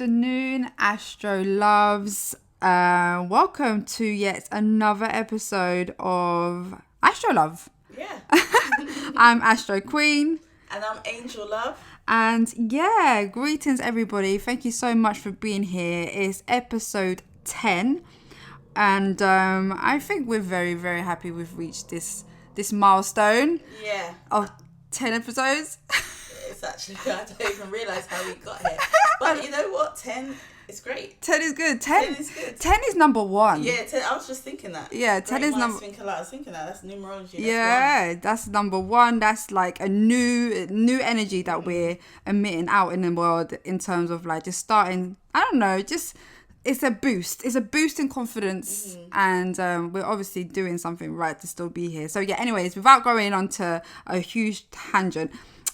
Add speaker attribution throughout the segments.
Speaker 1: Afternoon, Astroloves. Welcome to yet another episode of Astrolove.
Speaker 2: Yeah.
Speaker 1: I'm AstroQueen.
Speaker 2: And I'm AngelLove.
Speaker 1: And yeah, greetings everybody. Thank you so much for being here. It's episode 10. And I think we're very, very happy we've reached this milestone
Speaker 2: Yeah.
Speaker 1: of 10 episodes.
Speaker 2: It's actually, I don't even realise how we got here. But you know what? 10 is great.
Speaker 1: 10 is good.
Speaker 2: 10 is good.
Speaker 1: 10 is number one.
Speaker 2: Yeah, 10, I was just thinking that.
Speaker 1: Yeah, 10 is number...
Speaker 2: I was thinking that. That's numerology.
Speaker 1: That's number one. That's like a new energy that we're emitting out in the world in terms of like just starting, I don't know, just... It's a boost. It's a boost in confidence. And we're obviously doing something right to still be here. So yeah, anyways, without going on to a huge tangent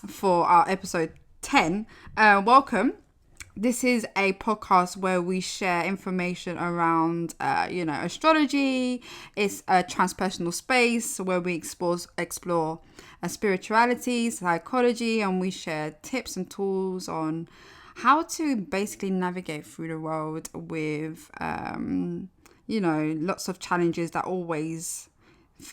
Speaker 1: for our episode 10, welcome. This is a podcast where we share information around, astrology. It's a transpersonal space where we explore spirituality, psychology, and we share tips and tools on how to basically navigate through the world with, lots of challenges that always,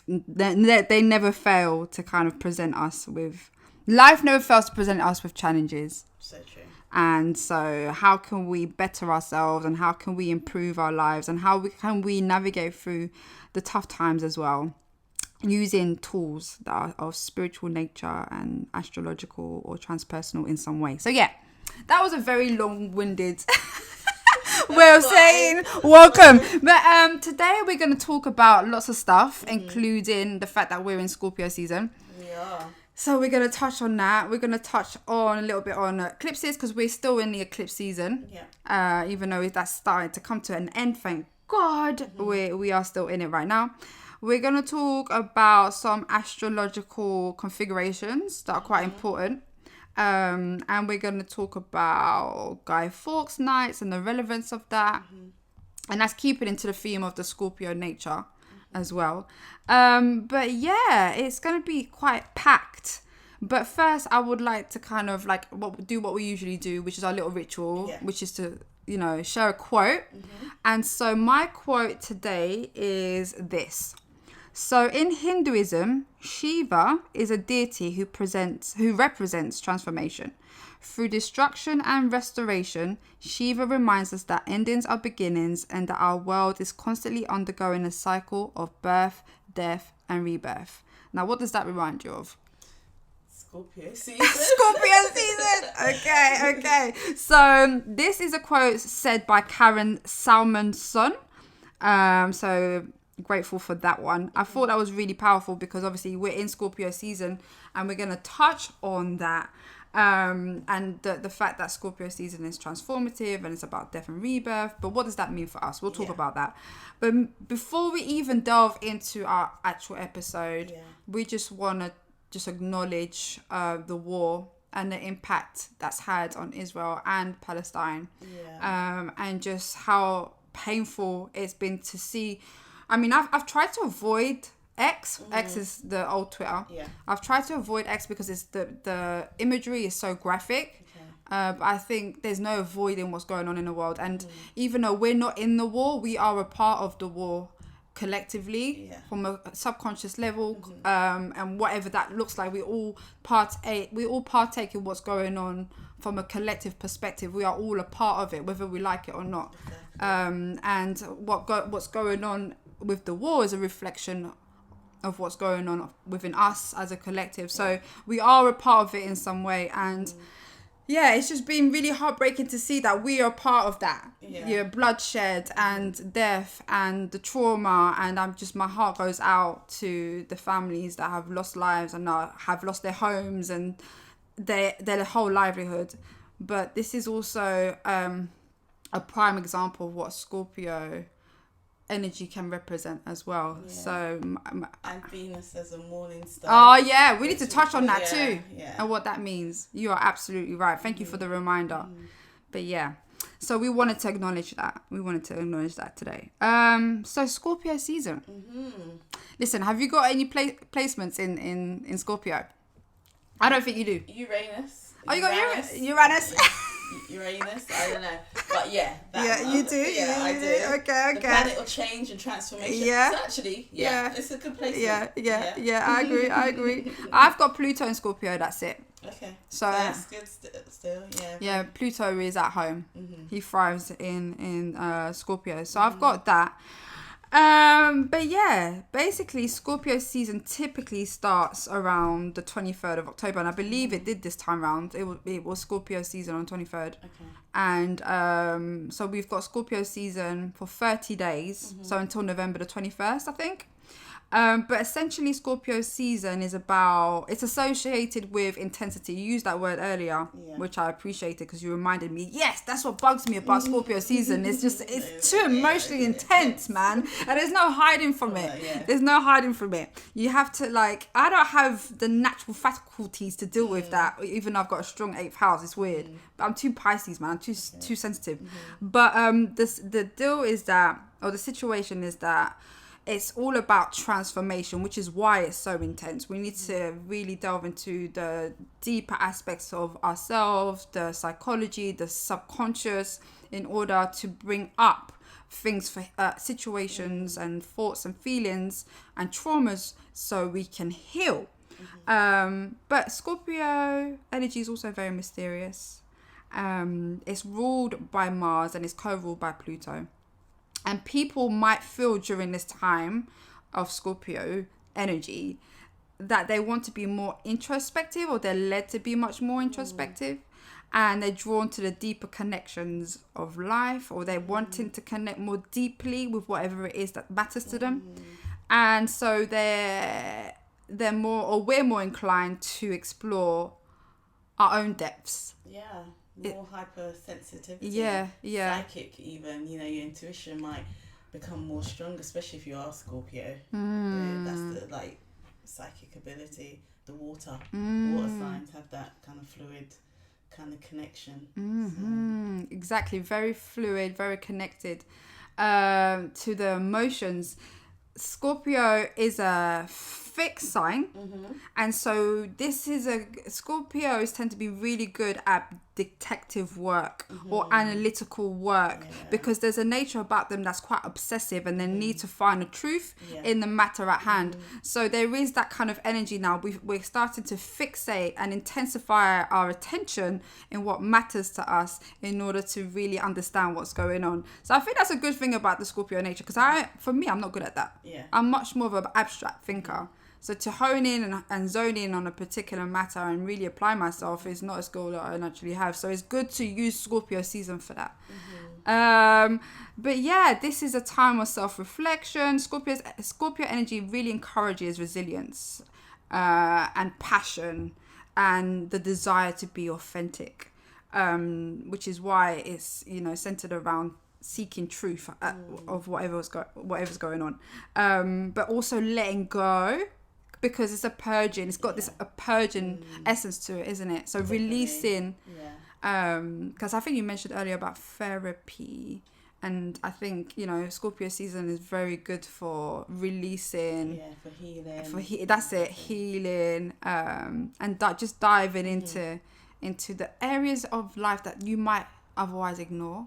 Speaker 1: they never fail to kind of present us with, life never fails to present us with challenges.
Speaker 2: So true.
Speaker 1: And so how can we better ourselves and how can we improve our lives and can we navigate through the tough times as well, using tools that are of spiritual nature and astrological or transpersonal in some way. So yeah. That was a very long-winded way of saying welcome. But today we're going to talk about lots of stuff, including the fact that we're in Scorpio season.
Speaker 2: We are.
Speaker 1: So we're going to touch on that. We're going to touch on a little bit on eclipses because we're still in the eclipse season.
Speaker 2: Yeah.
Speaker 1: Even though that's starting to come to an end, thank God, we are still in it right now. We're going to talk about some astrological configurations that are quite important. And we're going to talk about Guy Fawkes nights and the relevance of that. And that's keeping into the theme of the Scorpio nature as well. But yeah, it's going to be quite packed. But first, I would like to kind of like do what we usually do, which is our little ritual, which is to, share a quote. And so my quote today is this. So in Hinduism, Shiva is a deity who represents transformation. Through destruction and restoration, Shiva reminds us that endings are beginnings and that our world is constantly undergoing a cycle of birth, death, and rebirth. Now, what does that remind you of?
Speaker 2: Scorpio season.
Speaker 1: Scorpio season. Okay. So this is a quote said by Karen Salmonson. So grateful for that one. I thought that was really powerful because obviously we're in Scorpio season and we're going to touch on that and the fact that Scorpio season is transformative and it's about death and rebirth. But what does that mean for us? We'll talk about that. But before we even delve into our actual episode, we just want to just acknowledge the war and the impact that's had on Israel and Palestine, and just how painful it's been to see. I mean, I've tried to avoid X. X is the old Twitter. Yeah. I've tried to avoid X because it's the imagery is so graphic. But I think there's no avoiding what's going on in the world. And even though we're not in the war, we are a part of the war collectively from a subconscious level. And whatever that looks like, we all partake in what's going on from a collective perspective. We are all a part of it, whether we like it or not. And what's going on with the war is a reflection of what's going on within us as a collective. So we are a part of it in some way. And it's just been really heartbreaking to see that we are part of that. Bloodshed and death and the trauma. And my heart goes out to the families that have lost lives and have lost their homes and their whole livelihood. But this is also a prime example of what Scorpio energy can represent as well. So
Speaker 2: and Venus as a morning star.
Speaker 1: Oh yeah, we need to touch on that too and what that means. You are absolutely right. Thank you for the reminder. But so we wanted to acknowledge that today. So Scorpio season. Listen, have you got any placements in Scorpio? I don't think you do.
Speaker 2: Uranus.
Speaker 1: Oh, you got Uranus?
Speaker 2: Uranus, I don't know. Yeah.
Speaker 1: You do.
Speaker 2: Yeah, I do.
Speaker 1: Okay.
Speaker 2: The planet will change and transformation.
Speaker 1: Yeah.
Speaker 2: So actually, it's a good place.
Speaker 1: Yeah. I agree. I've got Pluto in Scorpio. That's it.
Speaker 2: Okay.
Speaker 1: So
Speaker 2: that's good still. Yeah.
Speaker 1: Yeah, Pluto is at home.
Speaker 2: Mm-hmm.
Speaker 1: He thrives in Scorpio. So I've got that. But yeah, basically Scorpio season typically starts around the 23rd of October, and I believe it did this time round. It was Scorpio season on 23rd.
Speaker 2: Okay.
Speaker 1: And so we've got Scorpio season for 30 days, so until November the 21st, I think. But essentially Scorpio season is it's associated with intensity. You used that word earlier, which I appreciated because you reminded me, yes, that's what bugs me about Scorpio season. It's too emotionally intense, man. And there's no hiding from it. There's no hiding from it. You have to I don't have the natural faculties to deal with that, even though I've got a strong 8th house. It's weird. But I'm too Pisces, man. I'm too sensitive. But the deal is that, or the situation is that, it's all about transformation, which is why it's so intense. We need to really delve into the deeper aspects of ourselves, the psychology, the subconscious, in order to bring up things for situations and thoughts and feelings and traumas so we can heal. But Scorpio energy is also very mysterious. It's ruled by Mars and it's co-ruled by Pluto. And people might feel during this time of Scorpio energy that they want to be more introspective, or they're led to be much more introspective, and they're drawn to the deeper connections of life, or they're wanting to connect more deeply with whatever it is that matters to them. And so they're more, or we're more inclined to explore our own depths.
Speaker 2: Yeah. More hypersensitivity.
Speaker 1: Yeah.
Speaker 2: Psychic even, your intuition might become more strong, especially if you are Scorpio. That's the psychic ability. The water signs have that kind of fluid kind of connection. So.
Speaker 1: Exactly, very fluid, very connected to the emotions. Scorpio is a fixed sign, and so Scorpios tend to be really good at detective work or analytical work, because there's a nature about them that's quite obsessive, and they need to find the truth in the matter at hand. So there is that kind of energy now. We're starting to fixate and intensify our attention in what matters to us in order to really understand what's going on. So I think that's a good thing about the Scorpio nature, because I'm not good at that. I'm much more of an abstract thinker. So to hone in and zone in on a particular matter and really apply myself is not a skill that I naturally have. So it's good to use Scorpio season for that. But yeah, this is a time of self-reflection. Scorpio energy really encourages resilience and passion and the desire to be authentic, which is why it's centered around seeking truth of whatever's going on, but also letting go, because it's a purging. It's got a purging essence to it, isn't it? So definitely. Releasing, because I think you mentioned earlier about therapy, and I think Scorpio season is very good for releasing,
Speaker 2: for healing.
Speaker 1: That's it, healing, and just diving into the areas of life that you might otherwise ignore.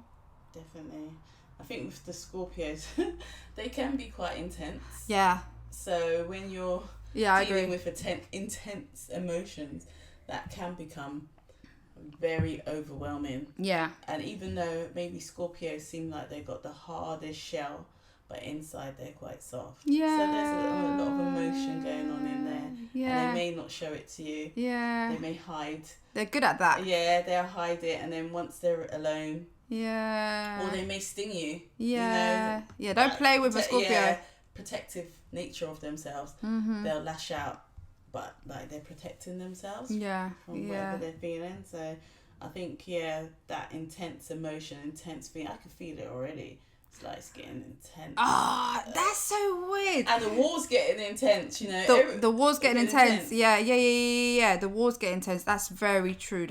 Speaker 2: Definitely. I think with the Scorpios, they can be quite intense.
Speaker 1: Yeah.
Speaker 2: So when you're dealing with intense emotions, that can become very overwhelming. Yeah. And even though maybe Scorpios seem like they've got the hardest shell, but inside they're quite soft. Yeah. So there's a lot of emotion going on in there. Yeah. And they may not show it to you. Yeah. They may hide.
Speaker 1: They're good at that.
Speaker 2: Yeah, they'll hide it, and then once they're alone.
Speaker 1: Yeah.
Speaker 2: Or they may sting you.
Speaker 1: Yeah. Don't play with a Scorpio. Yeah,
Speaker 2: protective nature of themselves. They'll lash out, but they're protecting themselves. Yeah. From whatever they're feeling. So I think that intense emotion, intense feeling, I can feel it already. It's getting intense.
Speaker 1: That's so weird.
Speaker 2: And the war's getting intense,
Speaker 1: The war's getting intense. Yeah. The war's getting intense. That's very true.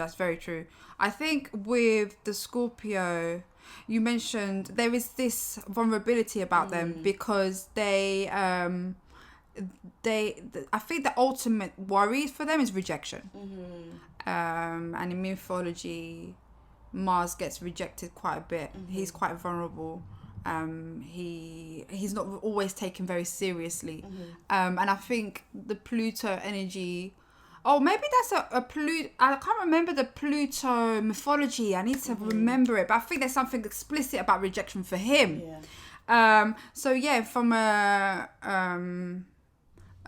Speaker 1: I think with the Scorpio, you mentioned there is this vulnerability about them, because I think the ultimate worry for them is rejection. And in mythology, Mars gets rejected quite a bit. He's quite vulnerable. He's not always taken very seriously. And I think the Pluto energy... Oh, maybe that's a Pluto... I can't remember the Pluto mythology. I need to remember it. But I think there's something explicit about rejection for him. Yeah. So, yeah, from a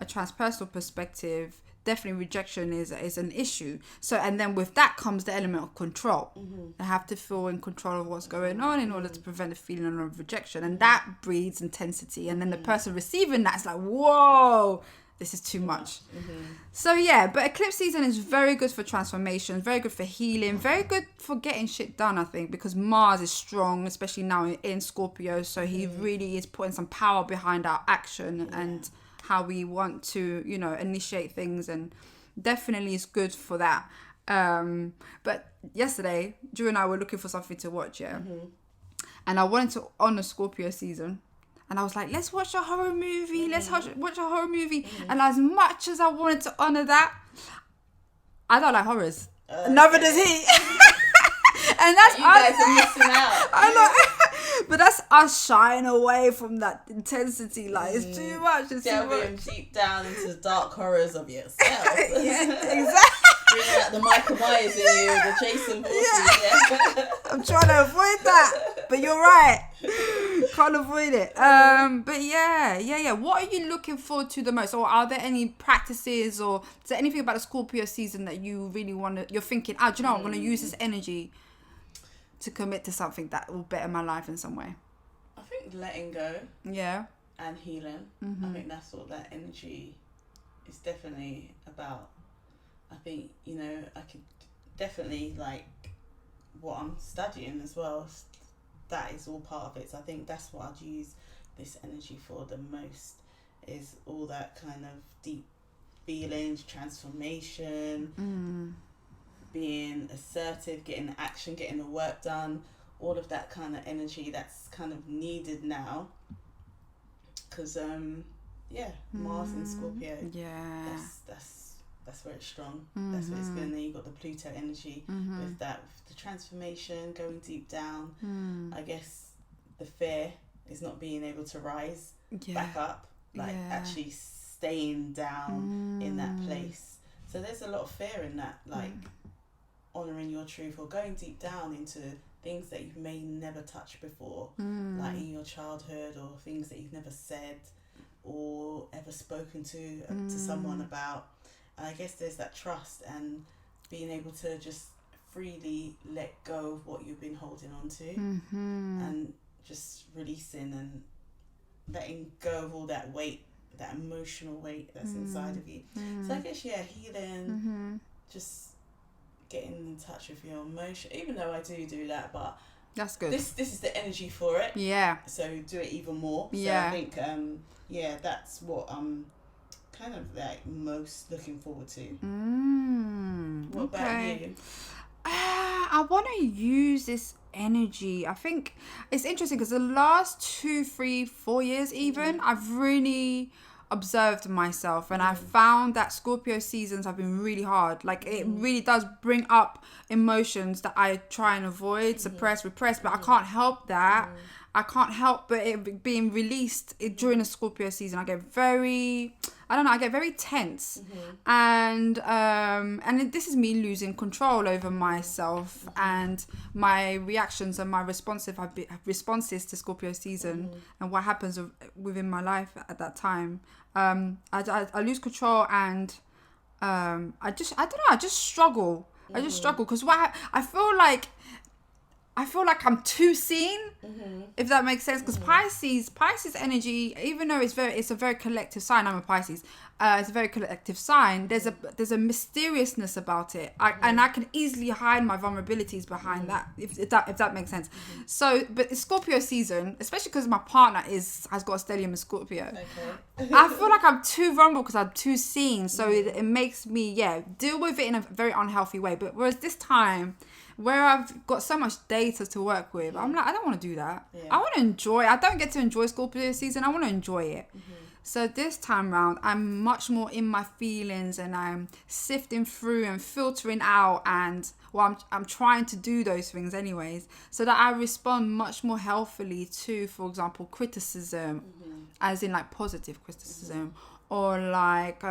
Speaker 1: transpersonal perspective, definitely rejection is an issue. So, and then with that comes the element of control. I have to feel in control of what's going on in order to prevent a feeling of rejection. And that breeds intensity. And then the person receiving that's like, whoa... This is too much. So yeah, but eclipse season is very good for transformation, very good for healing, very good for getting shit done, I think, because Mars is strong, especially now in Scorpio. So he really is putting some power behind our action and how we want to, you know, initiate things, and definitely is good for that. But yesterday, Drew and I were looking for something to watch, and I wanted to honor Scorpio season. And I was like, let's watch a horror movie. Let's watch a horror movie. And as much as I wanted to honour that, I don't like horrors. Neither does he. And that's
Speaker 2: you guys are missing out.
Speaker 1: I know. But that's us shying away from that intensity. Like, it's too much. It's too much.
Speaker 2: Deep down into the dark horrors of yourself.
Speaker 1: Yeah, exactly.
Speaker 2: Bringing out the Michael Myers in you, the Jason Voorhees.
Speaker 1: I'm trying to avoid that, but you're right. Can't avoid it. But yeah. What are you looking forward to the most? Or are there any practices, or is there anything about the Scorpio season that you really want to? You're thinking, do you know, I'm going to use this energy to commit to something that will better my life in some way.
Speaker 2: I think letting go.
Speaker 1: Yeah.
Speaker 2: And healing. I think that's what that energy is definitely about. I think, you know, I could definitely, like, what I'm studying as well, that is all part of it. So I think that's what I'd use this energy for the most, is all that kind of deep feelings, transformation, being assertive, getting action, getting the work done, all of that kind of energy that's kind of needed now. Because, Mars in Scorpio, that's where it's strong. That's where it's going. Then you've got the Pluto energy with that, with the transformation, going deep down. I guess the fear is not being able to rise back up, like actually staying down in that place. So there's a lot of fear in that, like honouring your truth or going deep down into things that you may never touch before, like in your childhood, or things that you've never said or ever spoken to someone about. And I guess there's that trust and being able to just freely let go of what you've been holding on to, and just releasing and letting go of all that weight, that emotional weight that's inside of you. So I guess, healing, just getting in touch with your emotion, even though I do that, but
Speaker 1: that's good.
Speaker 2: This is the energy for it. Yeah. So do it even more. So I think, that's what kind of like most looking forward to. What about you?
Speaker 1: I want to use this energy. I think it's interesting because the last 2, 3, 4 years even, I've really observed myself, and I found that Scorpio seasons have been really hard. Like, it really does bring up emotions that I try and avoid, suppress, repress, but I can't help that. I can't help but it being released during the Scorpio season. I get very tense, and this is me losing control over myself and my reactions and my responses to Scorpio season and what happens within my life at that time. I lose control, and I just struggle. I just struggle because I feel like I'm too seen, if that makes sense. Because Pisces energy, even though it's a very collective sign. I'm a Pisces. It's a very collective sign. There's a mysteriousness about it, and I can easily hide my vulnerabilities behind that, if that makes sense. So, but it's Scorpio season, especially because my partner has got a stellium in Scorpio. Okay. I feel like I'm too vulnerable because I'm too seen. So it makes me deal with it in a very unhealthy way. But whereas this time, where I've got so much data to work with, I'm like, I don't want to do that. I want to enjoy. I don't get to enjoy Scorpio season. I want to enjoy it. So this time round, I'm much more in my feelings, and I'm sifting through and filtering out, and I'm trying to do those things anyways, so that I respond much more healthily to, for example, criticism, as in like positive criticism, or like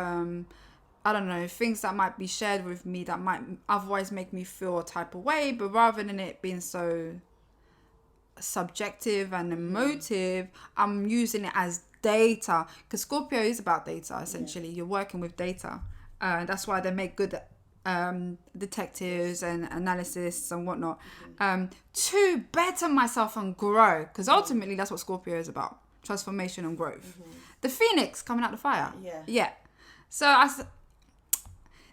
Speaker 1: I don't know, things that might be shared with me that might otherwise make me feel a type of way, but rather than it being so subjective and emotive, I'm using it as data, because Scorpio is about data essentially. You're working with data, that's why they make good detectives and analysts and whatnot, to better myself and grow, because ultimately that's what Scorpio is about: transformation and growth. The phoenix coming out the fire. So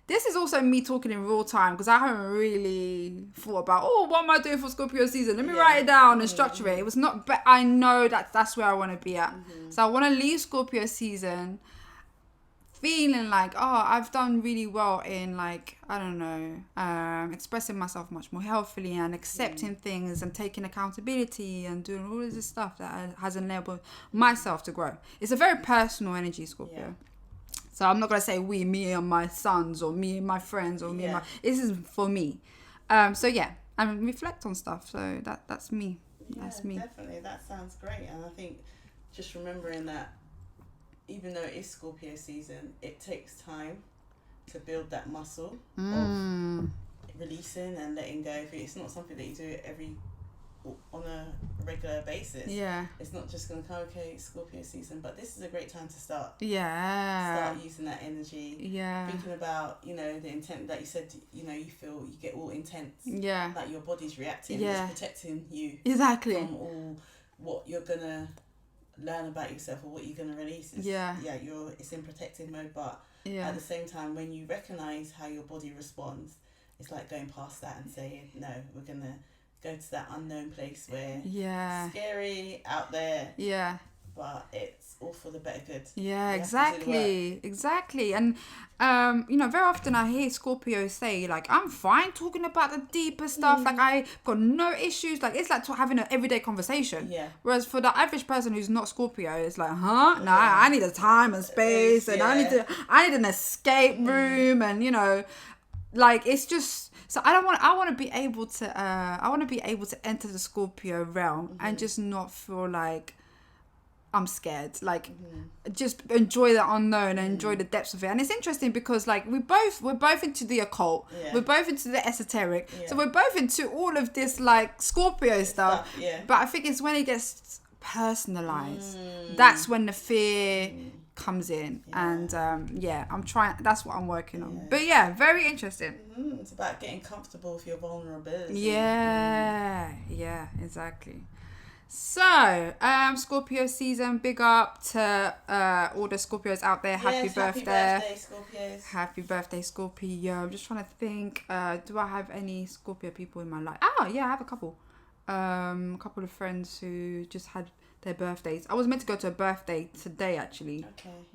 Speaker 1: this is also me talking in real time, because I haven't really thought about, what am I doing for Scorpio season? Let me write it down and structure it. It was not, but I know that's where I want to be at. So I want to leave Scorpio season feeling like, I've done really well in, like, I don't know, expressing myself much more healthily and accepting things and taking accountability and doing all of this stuff that has enabled myself to grow. It's a very personal energy, Scorpio. So I'm not going to say me and my sons, or me and my friends, or me and my... This is for me. So yeah, and reflect on stuff. So that's me. That's me.
Speaker 2: Definitely. That sounds great. And I think just remembering that even though it is Scorpio season, it takes time to build that muscle of releasing and letting go. If it's not something that you do on a regular basis, it's not just going to come, okay, it's Scorpio season, but this is a great time to start using that energy, thinking about, you know, the intent that you said, you know, you feel you get all intense, like your body's reacting, it's protecting you from all what you're gonna learn about yourself or what you're gonna release. It's in protective mode, but at the same time, when you recognize how your body responds, it's like going past that and saying, no, we're gonna go to that unknown place where scary out there, but it's all for the better good.
Speaker 1: Exactly. And you know, very often I hear Scorpios say, like, I'm fine talking about the deeper stuff, like I've got no issues, like it's like having an everyday conversation, whereas for the average person who's not Scorpio, it's like, I need a time and space, and I need an escape room, and you know, like it's just... So I want to be able to enter the Scorpio realm and just not feel like I'm scared. Like just enjoy the unknown and enjoy the depths of it. And it's interesting because like we're both into the occult. We're both into the esoteric. So we're both into all of this like Scorpio stuff. But I think it's when it gets personalized, that's when the fear comes in, and I'm trying. That's what I'm working on. But very interesting.
Speaker 2: It's about getting comfortable with your vulnerability.
Speaker 1: Exactly. So Scorpio season, big up to all the Scorpios out there. Happy birthday
Speaker 2: Scorpios.
Speaker 1: Happy birthday, Scorpio. I'm just trying to think, do I have any Scorpio people in my life? I have a couple of friends who just had their birthdays. I was meant to go to a birthday today actually,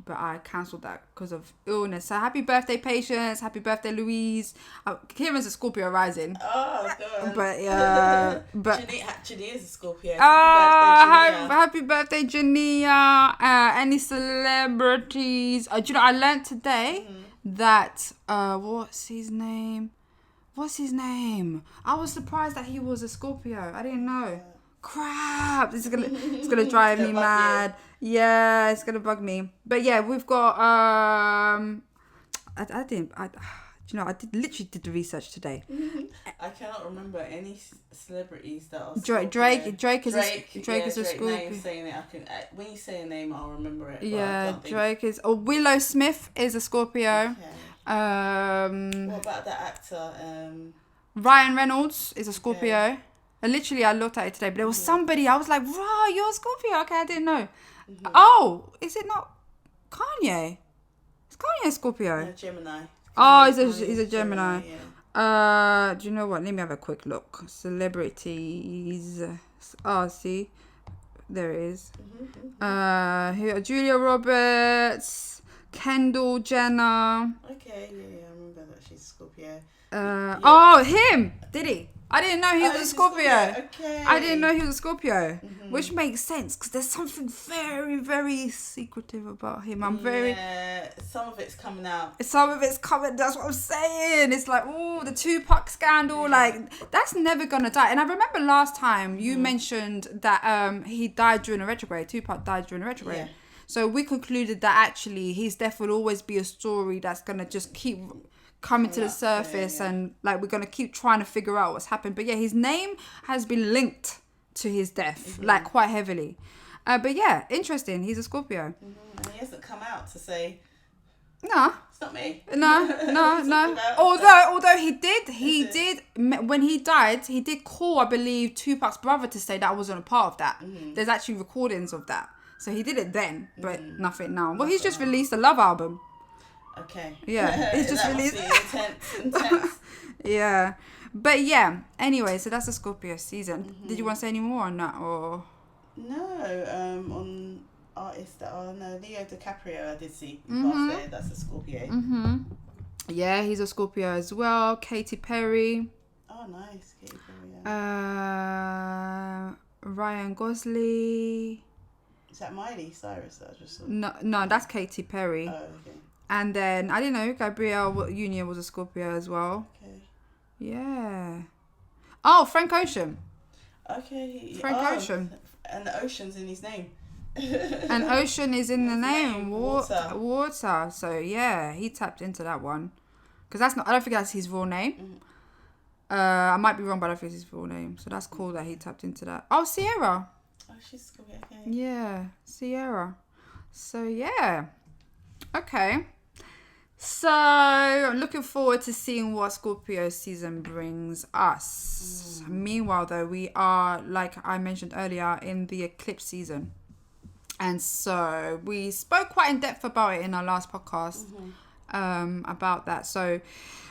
Speaker 1: but I cancelled that because of illness. So happy birthday, Patience. Happy birthday, Louise. Kieran's a Scorpio rising.
Speaker 2: Oh god.
Speaker 1: But
Speaker 2: Jania is a Scorpio.
Speaker 1: Happy birthday, Jania. Any celebrities? Do you know, I learned today that what's his name? I was surprised that he was a Scorpio. I didn't know. Crap! It's gonna drive me mad. Yeah, it's gonna bug me. But yeah, we've got I literally did the research today.
Speaker 2: I cannot remember any celebrities that are
Speaker 1: Drake is a Scorpio.
Speaker 2: Name saying it, when you say a name, I'll remember it.
Speaker 1: Yeah, Drake is. Or Willow Smith is a Scorpio.
Speaker 2: What about that actor?
Speaker 1: Ryan Reynolds is a Scorpio. Literally, I looked at it today, but there was somebody. I was like, "Wow, you're a Scorpio." Okay, I didn't know. Oh, is it not Kanye? Is Kanye a Scorpio?
Speaker 2: No, Gemini.
Speaker 1: He's a Gemini. Do you know what? Let me have a quick look. Celebrities. See, there it is. Here, Julia Roberts, Kendall Jenner.
Speaker 2: Okay, I remember that she's Scorpio.
Speaker 1: Him. Did he? I didn't know he was a Scorpio.
Speaker 2: Okay.
Speaker 1: I didn't know he was a Scorpio, which makes sense because there's something very, very secretive about him.
Speaker 2: Some of it's coming out.
Speaker 1: That's what I'm saying. It's like, oh, the Tupac scandal. Like, that's never going to die. And I remember last time you mentioned that he died during a retrograde. Tupac died during a retrograde. Yeah. So we concluded that actually his death will always be a story that's going to just keep coming to the surface, and like we're gonna keep trying to figure out what's happened. But yeah, his name has been linked to his death, like quite heavily. But yeah, interesting. He's a Scorpio.
Speaker 2: And he hasn't come out to say,
Speaker 1: no,
Speaker 2: it's not me.
Speaker 1: No. Although he did when he died, he did call, I believe, Tupac's brother to say that I wasn't a part of that. There's actually recordings of that. So he did it then, but nothing now. Well, he's just released a Love album.
Speaker 2: Okay.
Speaker 1: Yeah, it's just really
Speaker 2: intense.
Speaker 1: Yeah, but yeah. Anyway, so that's the Scorpio season. Did you want to say any more on that, or
Speaker 2: no? On artists that are Leo DiCaprio, I did see last day. That's a Scorpio.
Speaker 1: Yeah, he's a Scorpio as well. Katy Perry.
Speaker 2: Oh, nice, Katy Perry. Yeah.
Speaker 1: Ryan Gosling.
Speaker 2: Is that Miley Cyrus that I just saw?
Speaker 1: No, that's Katy Perry.
Speaker 2: Oh, okay.
Speaker 1: And then, I don't know, Gabrielle Union was a Scorpio as well.
Speaker 2: Okay.
Speaker 1: Yeah. Oh, Frank Ocean.
Speaker 2: Okay.
Speaker 1: Frank Ocean.
Speaker 2: And the ocean's in his name.
Speaker 1: And ocean is in the name. Water. So, yeah, he tapped into that one. Because I don't think that's his real name. I might be wrong, but I don't think it's his real name. So that's cool that he tapped into that. Oh, Sierra.
Speaker 2: Oh, she's Scorpio. Okay.
Speaker 1: Yeah, Sierra. So, yeah. Okay. So, I'm looking forward to seeing what Scorpio season brings us. Meanwhile, though, we are, like I mentioned earlier, in the eclipse season. And so, we spoke quite in depth about it in our last podcast, about that. So,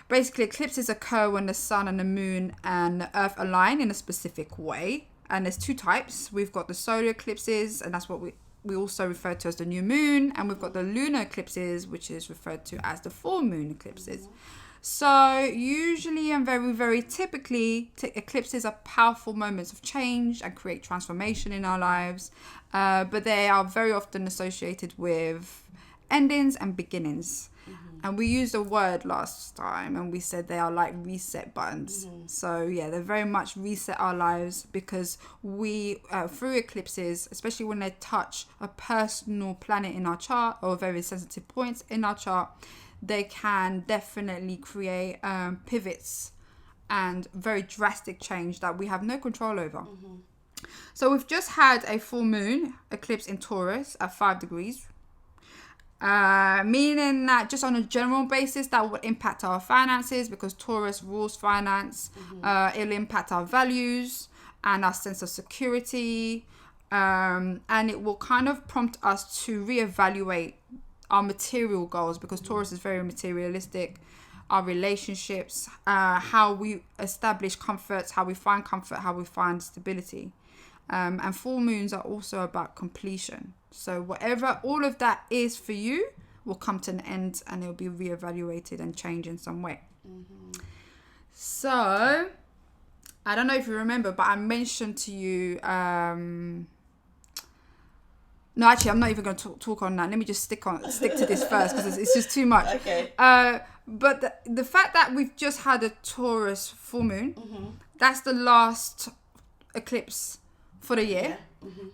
Speaker 1: basically, eclipses occur when the sun and the moon and the earth align in a specific way. And there's two types. We've got the solar eclipses, and that's what we also refer to as the new moon, and we've got the lunar eclipses, which is referred to as the full moon eclipses. So usually and very, very typically, eclipses are powerful moments of change and create transformation in our lives, but they are very often associated with endings and beginnings. And we used a word last time and we said they are like reset buttons. So yeah, they very much reset our lives because we, through eclipses, especially when they touch a personal planet in our chart or very sensitive points in our chart, they can definitely create pivots and very drastic change that we have no control over. So we've just had a full moon eclipse in Taurus at 5 degrees. Meaning that just on a general basis that would impact our finances because Taurus rules finance. It'll impact our values and our sense of security, and it will kind of prompt us to reevaluate our material goals because Taurus is very materialistic, our relationships, how we establish comforts, how we find comfort, how we find stability. And full moons are also about completion. So whatever all of that is for you will come to an end and it'll be reevaluated and change in some way. So I don't know if you remember, but I mentioned to you no, actually I'm not even going to talk on that. Let me just stick to this first because it's just too much.
Speaker 2: Okay.
Speaker 1: But the fact that we've just had a Taurus full moon, that's the last eclipse for the year.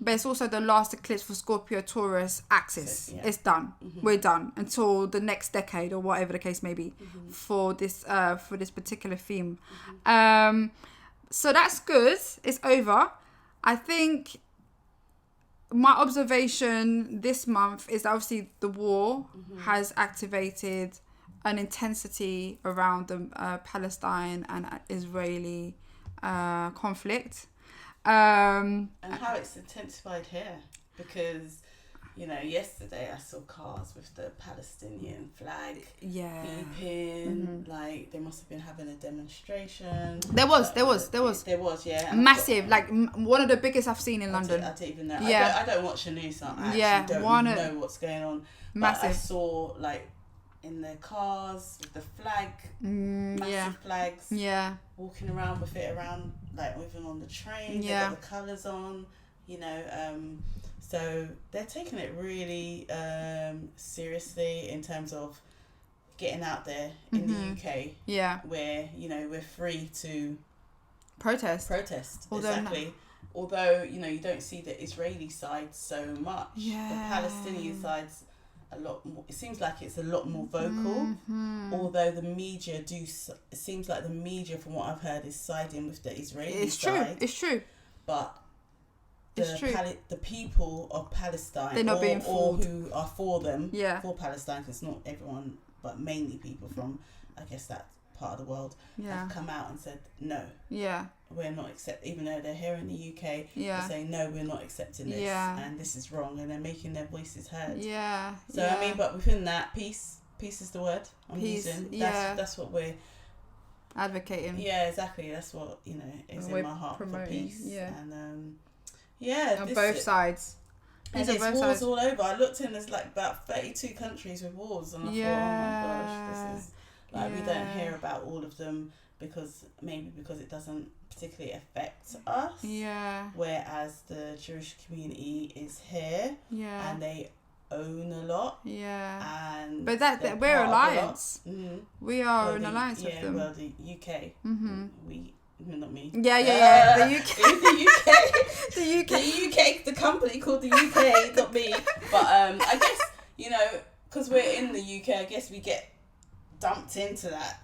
Speaker 1: But it's also the last eclipse for Scorpio Taurus axis. It's done. We're done until the next decade or whatever the case may be for this particular theme. So that's good. It's over. I think my observation this month is that obviously the war has activated an intensity around the Palestine and Israeli conflict.
Speaker 2: And how it's intensified here because yesterday I saw cars with the Palestinian flag beeping, like they must have been having a demonstration.
Speaker 1: There was massive, like one of the biggest I've seen in London.
Speaker 2: I don't even know. I don't watch the news, so I actually don't know what's going on.
Speaker 1: Massive.
Speaker 2: But I saw like in their cars with the flag, massive flags, walking around with it around, like even on the train. They got the colours on, you know. So they're taking it really seriously in terms of getting out there in the UK, where, you know, we're free to protest. Exactly. Although, you know, you don't see the Israeli side so much. The Palestinian side's a lot more, it seems like it's a lot more vocal. Although the media it seems like the media, from what I've heard, is siding with the Israeli side. It's true. But the people of Palestine, they're not being fooled, or who are for them, for Palestine, because not everyone, but mainly people from, I guess, that part of the world, have come out and said no. We're not even though they're here in the UK, they're saying no, we're not accepting this, and this is wrong, and they're making their voices heard. So I mean, but within that, peace is the word I'm using. That's what we're advocating. Exactly. That's what, you know, is in my heart, for peace. And on both sides. And there's wars all over. I looked in, there's like about 32 countries with wars, and I thought, oh my gosh, this is like, we don't hear about all of them because it doesn't particularly affect us. Whereas the Jewish community is here, and they own a lot. But that we're alliance. We are an alliance with them. Well, the UK. Not me. The UK. The UK, the company called the UK, not me. But I guess, you know, because we're in the UK, I guess we get dumped into that.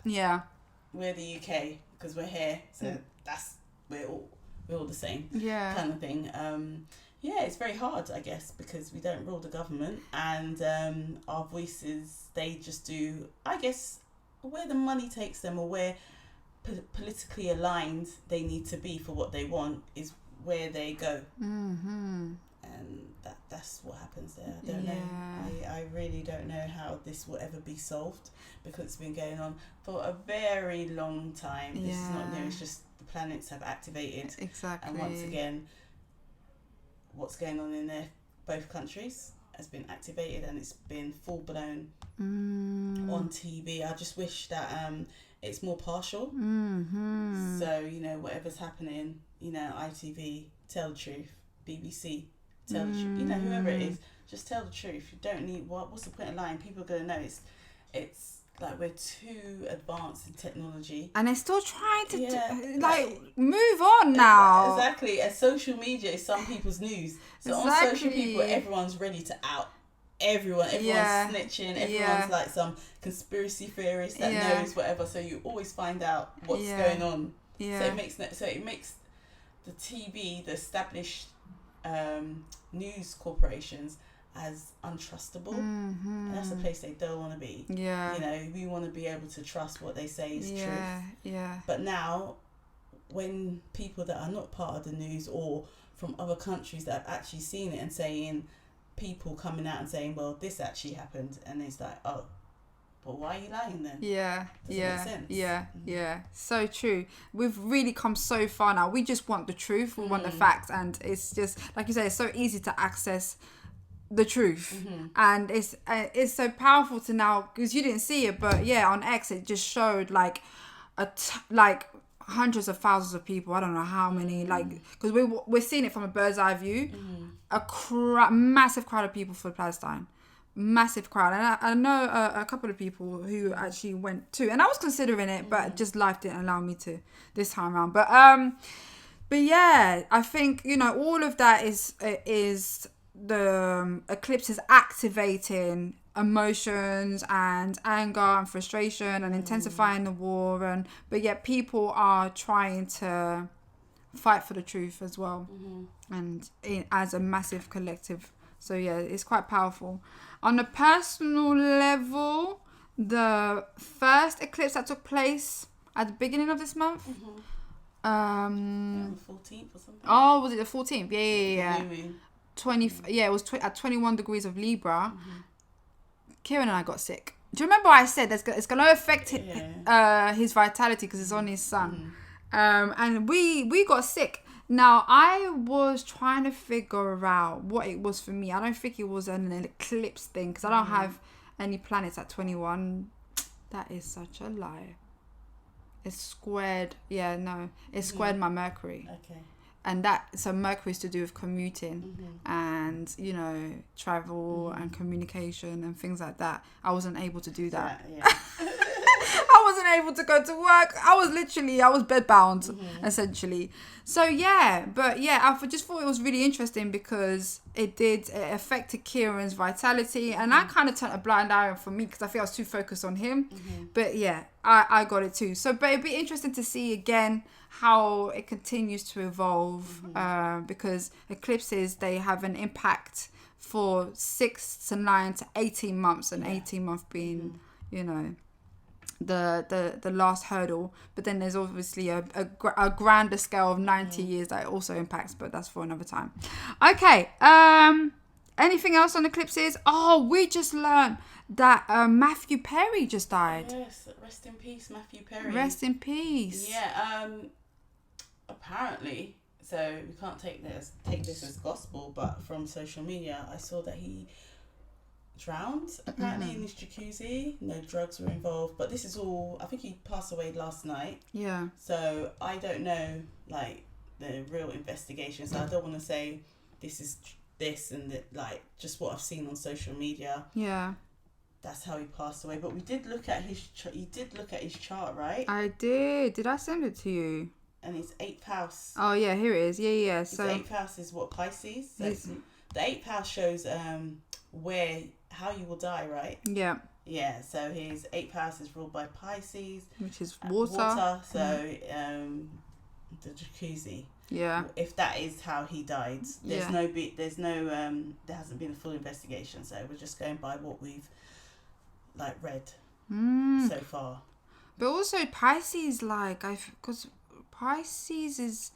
Speaker 2: We're the UK because we're here, so we're all the same. Kind of thing. It's very hard, I guess, because we don't rule the government, and our voices, they just do, I guess, where the money takes them, or where politically aligned they need to be for what they want, is where they go. And that's what happens there. I don't know. I really don't know how this will ever be solved, because it's been going on for a very long time. This is not new. It's just the planets have activated. Exactly. And once again, what's going on in both countries has been activated, and it's been full blown on TV. I just wish that it's more partial. So, you know, whatever's happening, you know, ITV, tell the truth. BBC, tell the truth. You know, whoever it is, just tell the truth. You don't need, what's the point of lying? People are going to know. It's like we're too advanced in technology. And they're still trying to, move on now. Exactly. And social media is some people's news. So on social media, everyone's ready to out everyone's snitching, everyone's like some conspiracy theorist that knows whatever, so you always find out what's going on. So it makes the TV, the established news corporations, as untrustable. And that's a place they don't want to be. You know, we want to be able to trust what they say is truth. But now, when people that are not part of the news, or from other countries that have actually seen it and saying, people coming out and saying, well, this actually happened, and it's like, oh, but why are you lying then? Doesn't make sense. So true. We've really come so far now. We just want the truth. We want the facts, and it's just, like you say, it's so easy to access the truth, and it's so powerful to now, because you didn't see it, but on X it just showed like hundreds of thousands of people. I don't know how many, because we're seeing it from a bird's eye view. Massive crowd of people for Palestine, massive crowd, and I know a couple of people who actually went too, and I was considering it, but just life didn't allow me to this time around. But yeah, I think, you know, all of that is the eclipse is activating emotions and anger and frustration and intensifying the war, but yet people are trying to fight for the truth as well, and as a massive collective. So it's quite powerful. On a personal level, the first eclipse that took place at the beginning of this month, the 14th or something.
Speaker 1: Oh, was it the 14th? Yeah. 20. It was at 21 degrees of Libra. Kieran and I got sick. Do you remember I said it's going to affect his vitality because it's on his sun? And we got sick. Now, I was trying to figure out what it was for me. I don't think it was an eclipse thing, because I don't have any planets at 21. That is such a lie. It's squared. Yeah, no. It's squared my Mercury.
Speaker 2: Okay.
Speaker 1: And so Mercury is to do with commuting and, you know, travel and communication and things like that. I wasn't able to do that.
Speaker 2: Yeah.
Speaker 1: I wasn't able to go to work. I was bedbound, essentially. So, I just thought it was really interesting because it affected Kieran's vitality. And I kind of turned a blind eye for me because I think I was too focused on him. But yeah, I got it too. So, but it'd be interesting to see again how it continues to evolve because eclipses, they have an impact for 6 to 9 to 18 months, and 18 months being, you know, the last hurdle. But then there's obviously a grander scale of 90 years that it also impacts, but that's for another time. Okay, anything else on eclipses? Oh, we just learned that Matthew Perry just died.
Speaker 2: Yes, rest in peace, Matthew Perry.
Speaker 1: Rest in peace.
Speaker 2: Yeah, apparently, so we can't take this as gospel, but from social media I saw that he drowned apparently in his jacuzzi. No drugs were involved, but this is all, I think he passed away last night.
Speaker 1: Yeah.
Speaker 2: So I don't know like the real investigation, so I don't want to say this is this and that, like just what I've seen on social media.
Speaker 1: Yeah.
Speaker 2: That's how he passed away. But we did look at his chart, right?
Speaker 1: I did. Did I send it to you?
Speaker 2: And his 8th house.
Speaker 1: Oh yeah, here it is. Yeah.
Speaker 2: His
Speaker 1: So
Speaker 2: 8th house is what, Pisces? So the 8th house shows how you will die, right?
Speaker 1: Yeah.
Speaker 2: Yeah. So his 8th house is ruled by Pisces,
Speaker 1: which is water.
Speaker 2: So the jacuzzi.
Speaker 1: Yeah.
Speaker 2: If that is how he died, there hasn't been a full investigation. So we're just going by what we've like read so far.
Speaker 1: But also Pisces, because Pisces is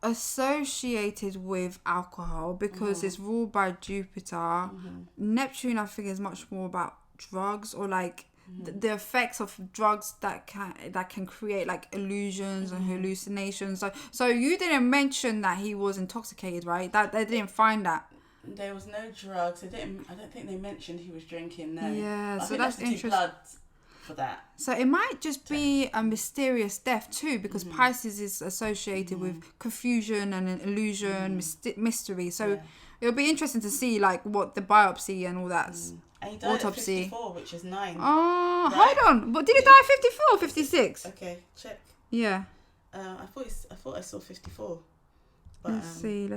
Speaker 1: associated with alcohol because it's ruled by Jupiter. Neptune, I think, is much more about drugs or like the effects of drugs that can create like illusions and hallucinations. So you didn't mention that he was intoxicated, right? That they didn't find that.
Speaker 2: There was no drugs. I don't think they mentioned he was drinking. No.
Speaker 1: Yeah,
Speaker 2: I
Speaker 1: so
Speaker 2: think
Speaker 1: that's interesting.
Speaker 2: Blood for that.
Speaker 1: So it might just be a mysterious death too, because Pisces is associated with confusion and an illusion, mystery. So it'll be interesting to see like what the biopsy and all that.
Speaker 2: And he died
Speaker 1: autopsy.
Speaker 2: at 54, which is 9.
Speaker 1: Oh,
Speaker 2: right?
Speaker 1: Hold on. But did he die at 54 or 56?
Speaker 2: Okay, check.
Speaker 1: Yeah.
Speaker 2: I thought I saw 54. But,
Speaker 1: let's see.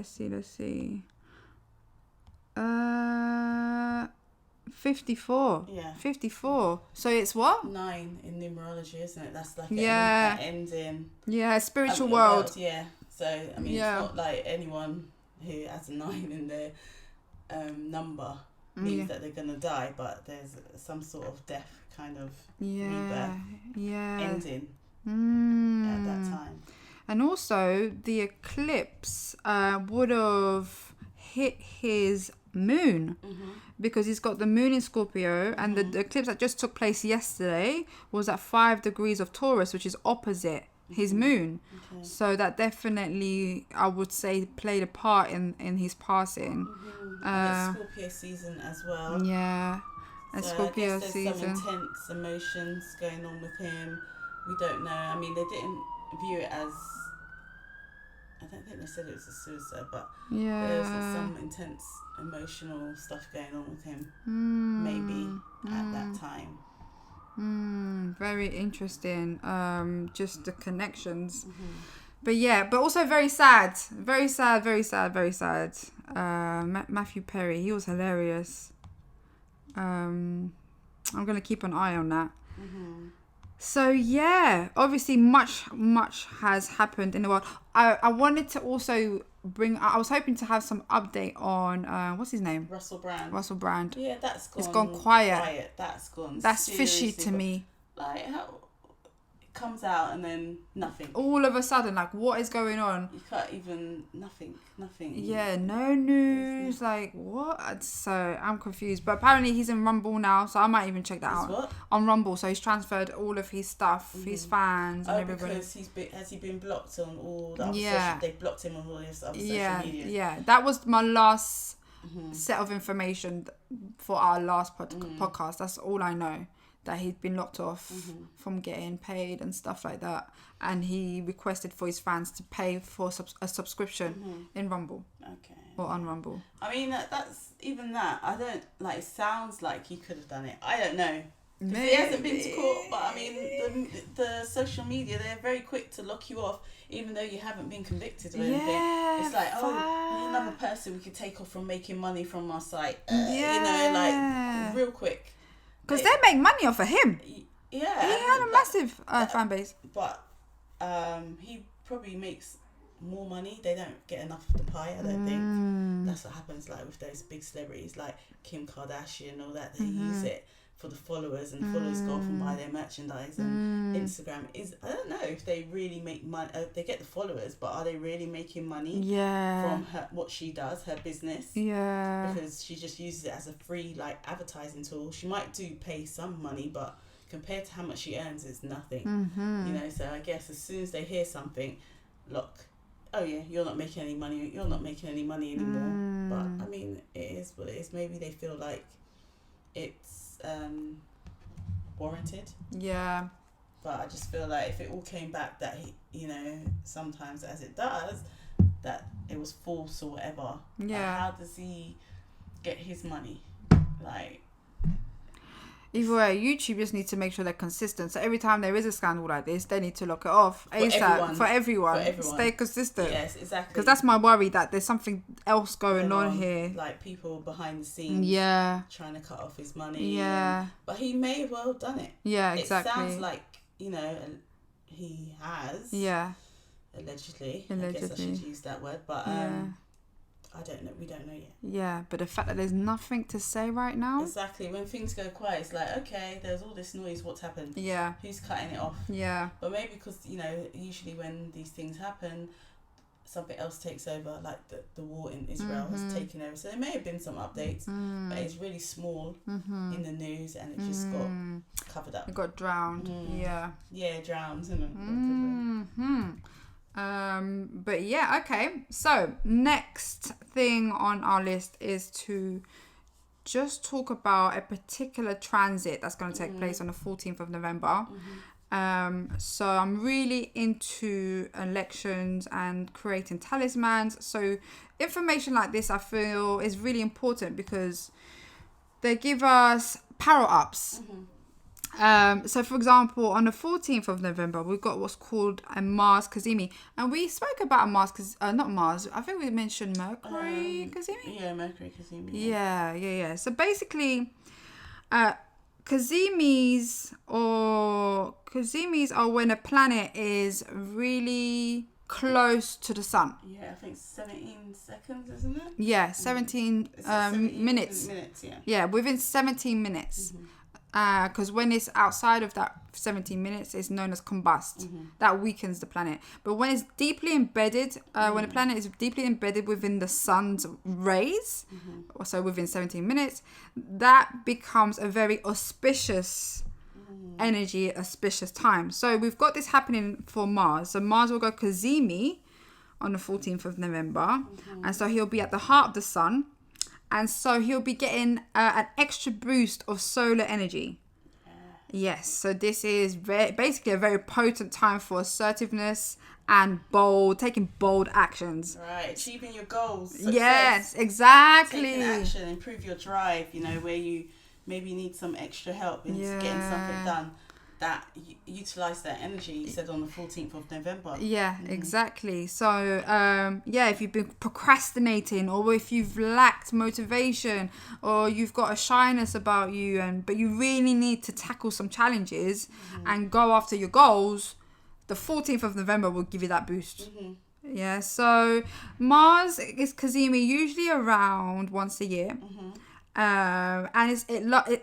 Speaker 1: 54.
Speaker 2: Yeah.
Speaker 1: 54. So it's what?
Speaker 2: 9 in numerology, isn't it? That's like
Speaker 1: that
Speaker 2: ends in...
Speaker 1: Yeah, spiritual world.
Speaker 2: Yeah. So, I mean, it's not like anyone who has a 9 in their number means that they're going to die, but there's some sort of death kind of rebirth ending at that time. And
Speaker 1: also, the eclipse would have hit his moon because he's got the moon in Scorpio, and the eclipse that just took place yesterday was at 5 degrees of Taurus, which is opposite his moon. So that definitely, I would say, played a part in his passing.
Speaker 2: It's Scorpio season as well.
Speaker 1: Yeah, a
Speaker 2: so
Speaker 1: Scorpio
Speaker 2: I guess there's some intense emotions going on with him. We don't know. I mean, they didn't view it as... I don't think they said it was a suicide, but there's some intense emotional stuff going on with him. Maybe at that time.
Speaker 1: Very interesting. Just the connections. But also very sad. Very sad. Matthew Perry, he was hilarious. I'm gonna keep an eye on that. So obviously much has happened in the world. I wanted to also I was hoping to have some update on what's his name?
Speaker 2: Russell Brand. Yeah,
Speaker 1: it's gone quiet.
Speaker 2: That's
Speaker 1: fishy to me.
Speaker 2: Like how it comes out and then nothing.
Speaker 1: All of a sudden, like what is going on?
Speaker 2: You can't even nothing.
Speaker 1: Yeah, no news. Like what? So I'm confused. But apparently he's in Rumble now, so I might even check that out.
Speaker 2: What?
Speaker 1: On Rumble. So he's transferred all of his stuff, his fans, and everybody.
Speaker 2: Because has he been blocked on all the other social? They blocked him on all his other social media.
Speaker 1: Yeah. That was my last set of information for our last podcast. That's all I know. That he'd been locked off from getting paid and stuff like that, and he requested for his fans to pay for a subscription in Rumble. Or on Rumble.
Speaker 2: I mean, that's even that. I don't like. It sounds like he could have done it. I don't know. He hasn't been to court, but I mean, the social media, they're very quick to lock you off, even though you haven't been convicted or anything. It's like, another person we could take off from making money from our site. You know, like real quick.
Speaker 1: Because they make money off of him.
Speaker 2: Yeah.
Speaker 1: He had a massive fan base.
Speaker 2: But he probably makes more money. They don't get enough of the pie, I don't think. That's what happens like with those big celebrities like Kim Kardashian and all that. They use it for the followers, and followers go off and buy their merchandise. And Instagram is, I don't know if they really make money. They get the followers, but are they really making money from what she does, her business? Because she just uses it as a free like advertising tool. She might do pay some money, but compared to how much she earns, it's nothing. You know, so I guess as soon as they hear something, look, oh yeah, you're not making any money anymore. But I mean, it is what it is. Maybe they feel like it's warranted. But I just feel like if it all came back that he, you know, sometimes as it does, that it was false or whatever. Like, how does he get his money? Like,
Speaker 1: either way, YouTube just needs to make sure they're consistent. So every time there is a scandal like this, they need to lock it off ASAP for everyone. Stay consistent.
Speaker 2: Yes, exactly.
Speaker 1: Because that's my worry, that there's something else going on here.
Speaker 2: Like people behind the scenes trying to cut off his money. But he may have well done it.
Speaker 1: Exactly.
Speaker 2: It sounds like, you know, he has. Allegedly. I guess I should use that word. But I don't know. We don't know yet.
Speaker 1: But the fact that there's nothing to say right now.
Speaker 2: Exactly. When things go quiet, it's like, okay, there's all this noise. What's happened? Who's cutting it off? But maybe because, you know, usually when these things happen, something else takes over. Like the war in Israel has taken over. So there may have been some updates, but it's really small in the news, and it just got covered up.
Speaker 1: It got drowned.
Speaker 2: Drowned. Isn't it?
Speaker 1: But yeah, okay. So next thing on our list is to just talk about a particular transit that's going to take place on the 14th of November. So I'm really into elections and creating talismans. So information like this, I feel, is really important because they give us power ups. So for example, on the 14th of November, we've got what's called a Mars Cazimi, and we spoke about not Mars, I think we mentioned Mercury Cazimi.
Speaker 2: Mercury Cazimi.
Speaker 1: Yeah. So basically, Cazimis are when a planet is really close to the sun.
Speaker 2: I think 17 seconds, isn't it?
Speaker 1: 17 minutes. Within 17 minutes. Because when it's outside of that 17 minutes, it's known as combust. That weakens the planet. But when it's deeply embedded, when a planet is deeply embedded within the sun's rays, so within 17 minutes, that becomes a very auspicious energy, auspicious time. So we've got this happening for Mars. So Mars will go Cazimi on the 14th of November. And so he'll be at the heart of the sun. And so he'll be getting an extra boost of solar energy. Yes, so this is basically a very potent time for assertiveness and taking bold actions.
Speaker 2: Right, achieving your goals. Success.
Speaker 1: Yes, exactly.
Speaker 2: Taking action, improve your drive, you know, where you maybe need some extra help in getting something done. That utilize that energy, you said, on the 14th of November.
Speaker 1: Exactly. So if you've been procrastinating, or if you've lacked motivation, or you've got a shyness about you, but you really need to tackle some challenges and go after your goals, the 14th of November will give you that boost. So Mars is Cazimi usually around once a year. And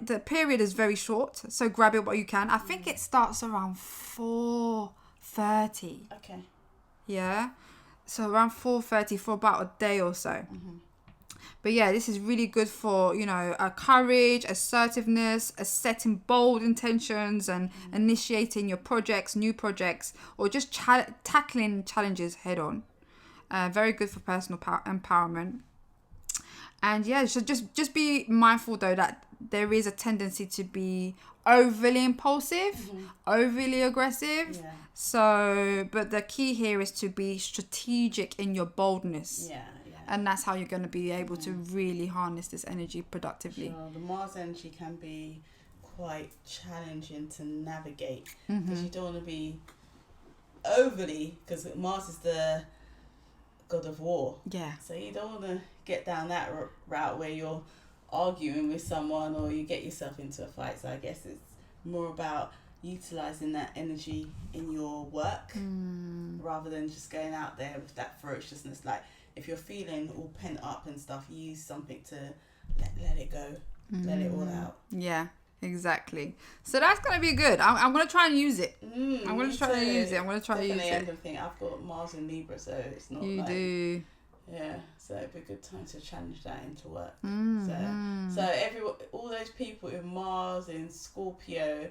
Speaker 1: the period is very short, so grab it while you can. I think it starts around 4:30.
Speaker 2: Okay.
Speaker 1: Yeah, so around 4:30 for about a day or so. But yeah, this is really good for, you know, courage, assertiveness, setting bold intentions, and initiating your new projects, or just tackling challenges head on. Very good for personal empowerment. And yeah, so just be mindful though that there is a tendency to be overly impulsive, overly aggressive. Yeah. So, but the key here is to be strategic in your boldness. Yeah. And that's how you're going to be able to really harness this energy productively.
Speaker 2: Sure. The Mars energy can be quite challenging to navigate because you don't want to be overly, because Mars is the god of war. Yeah. So you don't want to get down that route where you're arguing with someone or you get yourself into a fight. So I guess it's more about utilizing that energy in your work rather than just going out there with that ferociousness. Like if you're feeling all pent up and stuff, use something to let it go, let it all out.
Speaker 1: Yeah, exactly. So that's going to be good. I'm going to try and use it. I'm going to try to use it.
Speaker 2: I've got Mars in Libra, so it's not
Speaker 1: You do.
Speaker 2: Yeah, so it'd be a good time to challenge that into work. So all those people in Mars, in Scorpio,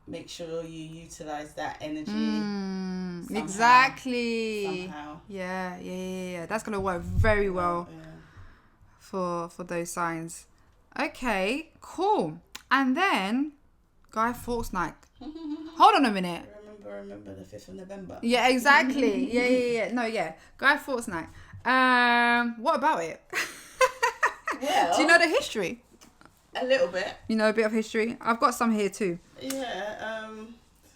Speaker 2: make sure you utilize that energy. Somehow.
Speaker 1: Exactly. Yeah. That's gonna work very well for those signs. Okay, cool. And then Guy Fawkes night. Hold on a minute.
Speaker 2: Remember the 5th of November.
Speaker 1: Yeah, exactly. Yeah. No, yeah. Guy Fawkes night. What about it?
Speaker 2: Well,
Speaker 1: do you know the history?
Speaker 2: A little bit.
Speaker 1: You know a bit of history? I've got some here too.
Speaker 2: Yeah.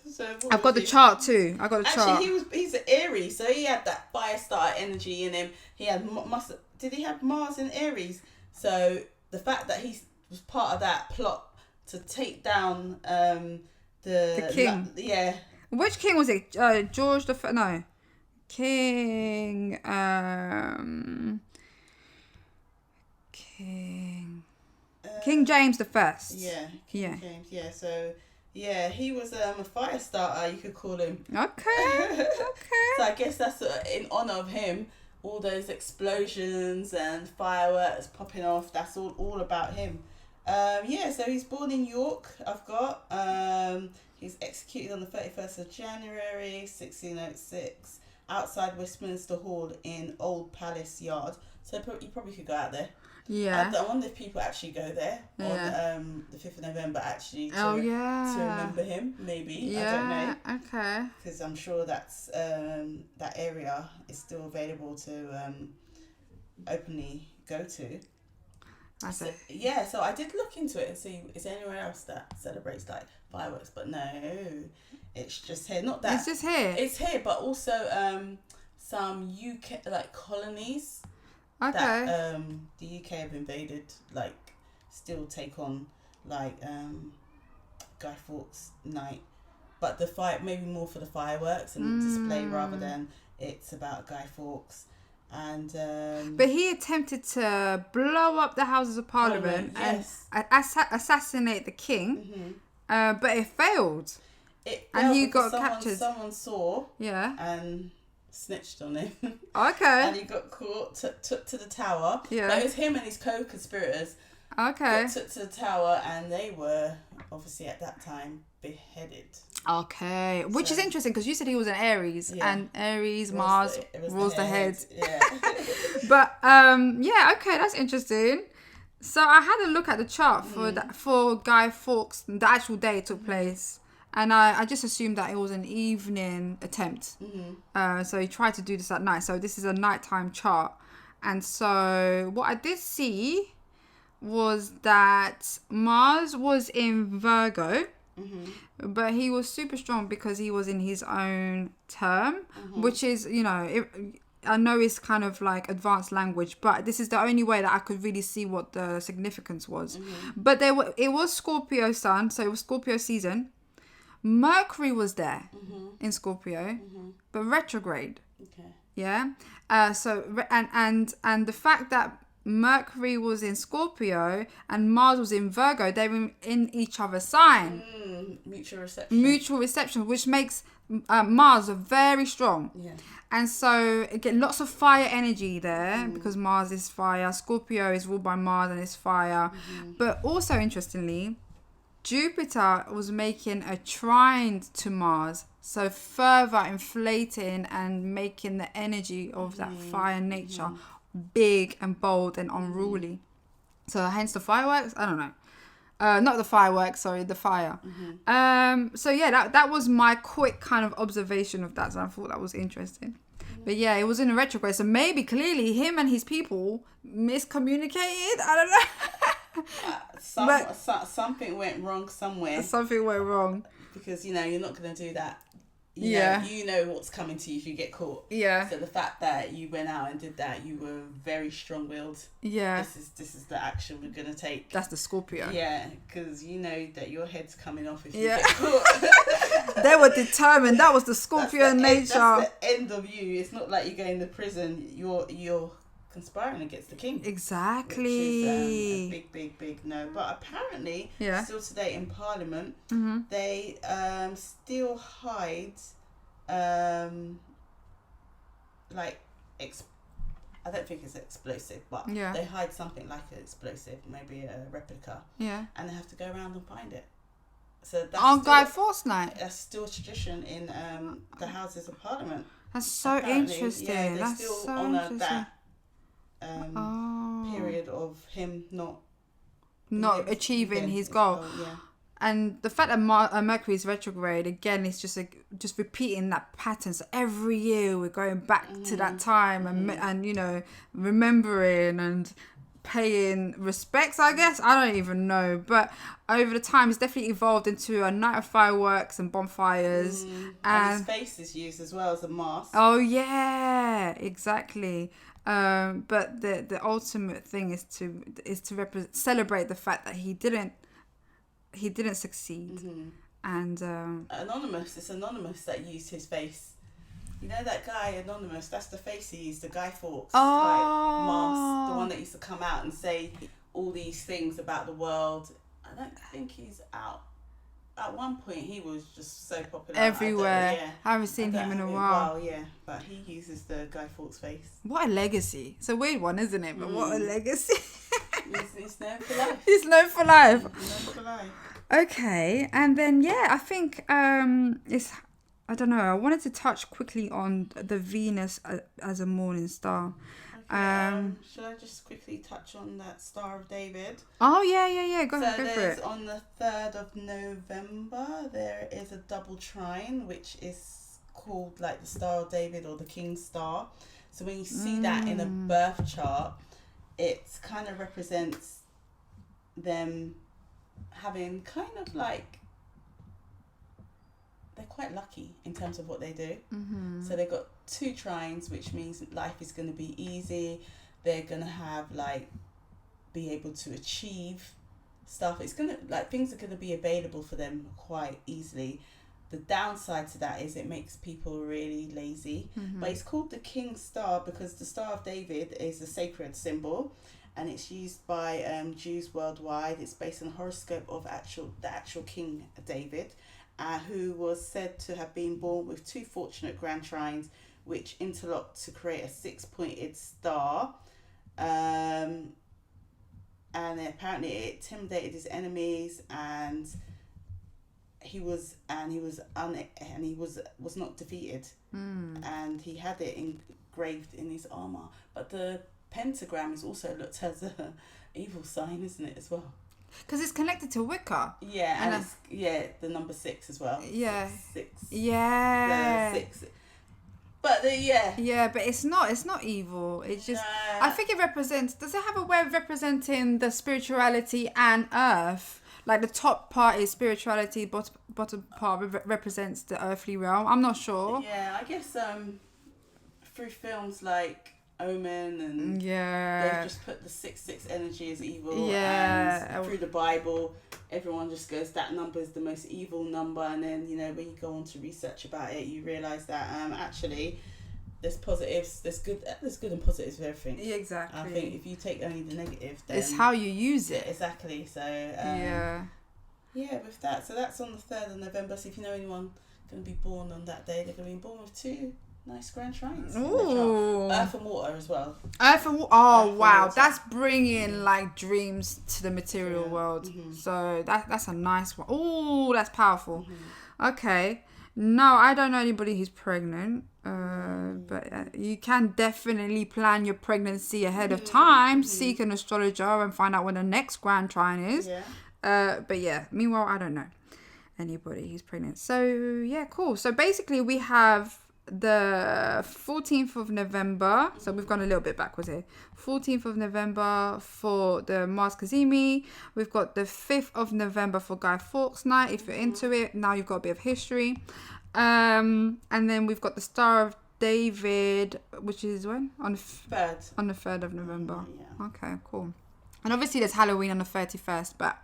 Speaker 2: So
Speaker 1: I've got the chart too. I got the chart.
Speaker 2: Actually, he's an Aries, so he had that fire starter energy in him. He had did he have Mars in Aries? So the fact that he was part of that plot to take down the
Speaker 1: king.
Speaker 2: Yeah.
Speaker 1: Which king was it? George the no. King King James the First.
Speaker 2: Yeah. James. Yeah. So yeah, he was a fire starter, you could call him.
Speaker 1: Okay.
Speaker 2: So I guess that's in honor of him. All those explosions and fireworks popping off. That's all about him. So he's born in York. I've got. He's executed on the 31st of January, 1606, outside Westminster Hall in Old Palace Yard. So you probably could go out there.
Speaker 1: Yeah.
Speaker 2: I wonder if people actually go there on the 5th of November actually to remember him, maybe.
Speaker 1: Yeah.
Speaker 2: I don't know.
Speaker 1: Okay.
Speaker 2: Because I'm sure that's that area is still available to openly go to. So I did look into it and see is there anywhere else that celebrates like fireworks, but no, it's just here. Not that
Speaker 1: it's just here.
Speaker 2: It's here, but also some UK like colonies.
Speaker 1: Okay.
Speaker 2: That the UK have invaded, like still take on like Guy Fawkes night, but the fight maybe more for the fireworks and display rather than it's about Guy Fawkes. And
Speaker 1: but he attempted to blow up the Houses of Parliament and assassinate the king, but it failed. And he got captured.
Speaker 2: Someone saw, and snitched on him.
Speaker 1: Okay.
Speaker 2: And he got caught, took to the tower.
Speaker 1: Yeah.
Speaker 2: But it was him and his co-conspirators.
Speaker 1: Okay.
Speaker 2: Took to the tower, and they were obviously at that time beheaded.
Speaker 1: Okay, which is interesting because you said he was an Aries, and Aries Mars rules the head.
Speaker 2: Yeah.
Speaker 1: But okay, that's interesting. So I had a look at the chart for Guy Fawkes. The actual day it took place, and I just assumed that it was an evening attempt. So he tried to do this at night. So this is a nighttime chart, and so what I did see was that Mars was in Virgo. But he was super strong because he was in his own term, which is, I know it's kind of like advanced language, but this is the only way that I could really see what the significance was. But it was Scorpio sun, so it was Scorpio season. Mercury was there in Scorpio, but retrograde.
Speaker 2: Okay.
Speaker 1: Yeah. So and the fact that Mercury was in Scorpio and Mars was in Virgo, they were in each other's sign. Mutual reception, which makes Mars very strong. Yeah. And so again, lots of fire energy there because Mars is fire. Scorpio is ruled by Mars and is fire. But also interestingly, Jupiter was making a trine to Mars, so further inflating and making the energy of that fire nature big and bold and unruly. So hence the fireworks. I don't know. Not the fireworks, sorry, the fire. So yeah, that was my quick kind of observation of that. So I thought that was interesting. But yeah, it was in a retrograde. So maybe clearly him and his people miscommunicated. I don't know.
Speaker 2: Something went wrong somewhere.
Speaker 1: Something went wrong.
Speaker 2: Because, you're not going to do that. You know what's coming to you if you get caught.
Speaker 1: Yeah.
Speaker 2: So the fact that you went out and did that, you were very strong-willed.
Speaker 1: Yeah.
Speaker 2: This is the action we're going to take.
Speaker 1: That's the Scorpio.
Speaker 2: Yeah, because you know that your head's coming off if you get caught.
Speaker 1: They were determined. That was the Scorpio nature.
Speaker 2: That's the end of you. It's not like you're going to prison. You're conspiring against the king.
Speaker 1: Exactly.
Speaker 2: Which is a big no. But apparently, still today in Parliament, they still hide, I don't think it's explosive, but they hide something like an explosive, maybe a replica. Yeah. And they have to go around and find it. So that's
Speaker 1: on Guy Fawkes night.
Speaker 2: That's still a tradition in the Houses of Parliament.
Speaker 1: That's so interesting.
Speaker 2: Yeah, they
Speaker 1: that's
Speaker 2: still
Speaker 1: so
Speaker 2: honour
Speaker 1: interesting.
Speaker 2: that period of him not
Speaker 1: achieving his goal. And the fact that Mercury is retrograde again is just repeating that pattern. So every year we're going back to that time and remembering and paying respects, I guess. I don't even know, but over the time it's definitely evolved into a night of fireworks and bonfires,
Speaker 2: and his face is used as well as a mask.
Speaker 1: Oh yeah, exactly. But the ultimate thing is to celebrate the fact that he didn't succeed. And
Speaker 2: it's Anonymous that used his face. You know that guy Anonymous, that's the face he used, the Guy Fawkes mask, the one that used to come out and say all these things about the world. I don't think he's out. At one point he was just so popular
Speaker 1: everywhere. I haven't seen him in a while.
Speaker 2: But he uses the Guy Fawkes face.
Speaker 1: What a legacy. It's a weird one, isn't it? But what a legacy.
Speaker 2: He's known for life.
Speaker 1: He's known for life.
Speaker 2: Known for life.
Speaker 1: Okay, and then I think I don't know. I wanted to touch quickly on the Venus as a morning star.
Speaker 2: Okay, should I just quickly touch on that Star of David?
Speaker 1: Oh yeah. Go for it.
Speaker 2: On the 3rd of November, there is a double trine, which is called like the Star of David or the King's Star. So when you see that in a birth chart, it kind of represents them having kind of like, they're quite lucky in terms of what they do. So they've got 2 trines, which means life is going to be easy. They're going to have be able to achieve stuff. It's going to things are going to be available for them quite easily. The downside to that is it makes people really lazy. But it's called the King's Star because the Star of David is a sacred symbol, and it's used by Jews worldwide. It's based on the horoscope of the actual King David, who was said to have been born with 2 fortunate grand trines, which interlocked to create a 6-pointed star. And apparently it intimidated his enemies, and he was not defeated. And he had it engraved in his armor. But the pentagram is also looked as a evil sign, isn't it, as well?
Speaker 1: Because it's connected to Wicca.
Speaker 2: Yeah, and it's the number 6 as well.
Speaker 1: Yeah.
Speaker 2: 6.
Speaker 1: Yeah.
Speaker 2: The 6. But
Speaker 1: Yeah, but it's not evil. It's just I think it represents. Does it have a way of representing the spirituality and earth? Like the top part is spirituality, bottom part represents the earthly realm. I'm not sure.
Speaker 2: Yeah, I guess through films like Omen and they've just put the 666 energy as evil. And through the Bible, everyone just goes, that number is the most evil number, and then when you go on to research about it, you realise that actually there's positives, there's good and positives of everything.
Speaker 1: Yeah, exactly.
Speaker 2: I think if you take only the negative, then
Speaker 1: it's how you use it.
Speaker 2: Exactly. So with that, so that's on the 3rd of November. So if you know anyone going to be born on that day, they're going to be born with 2 nice grand trines.
Speaker 1: Ooh.
Speaker 2: Earth and water as well.
Speaker 1: Earth and water. Oh, wow. That's bringing dreams to the material world. So that's a nice one. Oh, that's powerful. Okay. No, I don't know anybody who's pregnant. But you can definitely plan your pregnancy ahead of time. Seek an astrologer and find out when the next grand trine is. But yeah, meanwhile, I don't know anybody who's pregnant. So yeah, cool. So basically we have the 14th of November. So we've gone a little bit backwards here. 14th of November for the Mars Cazimi. We've got the 5th of November for Guy Fawkes night. If you're into it, now you've got a bit of history. And then we've got the Star of David, which is when? On the 3rd of November. Okay, cool. And obviously there's Halloween on the 31st, but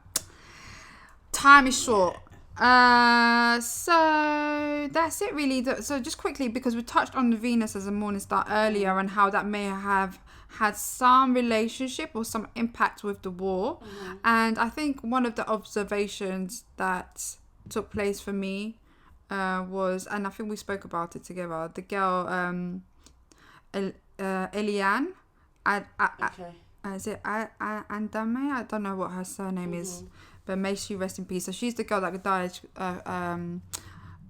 Speaker 1: time is short. So that's it really. So just quickly, because we touched on Venus as a morning star earlier and how that may have had some relationship or some impact with the war. And I think one of the observations that took place for me was, and I think we spoke about it together, the girl Eliane is it Andame? I don't know what her surname is, but may she rest in peace. So she's the girl that died on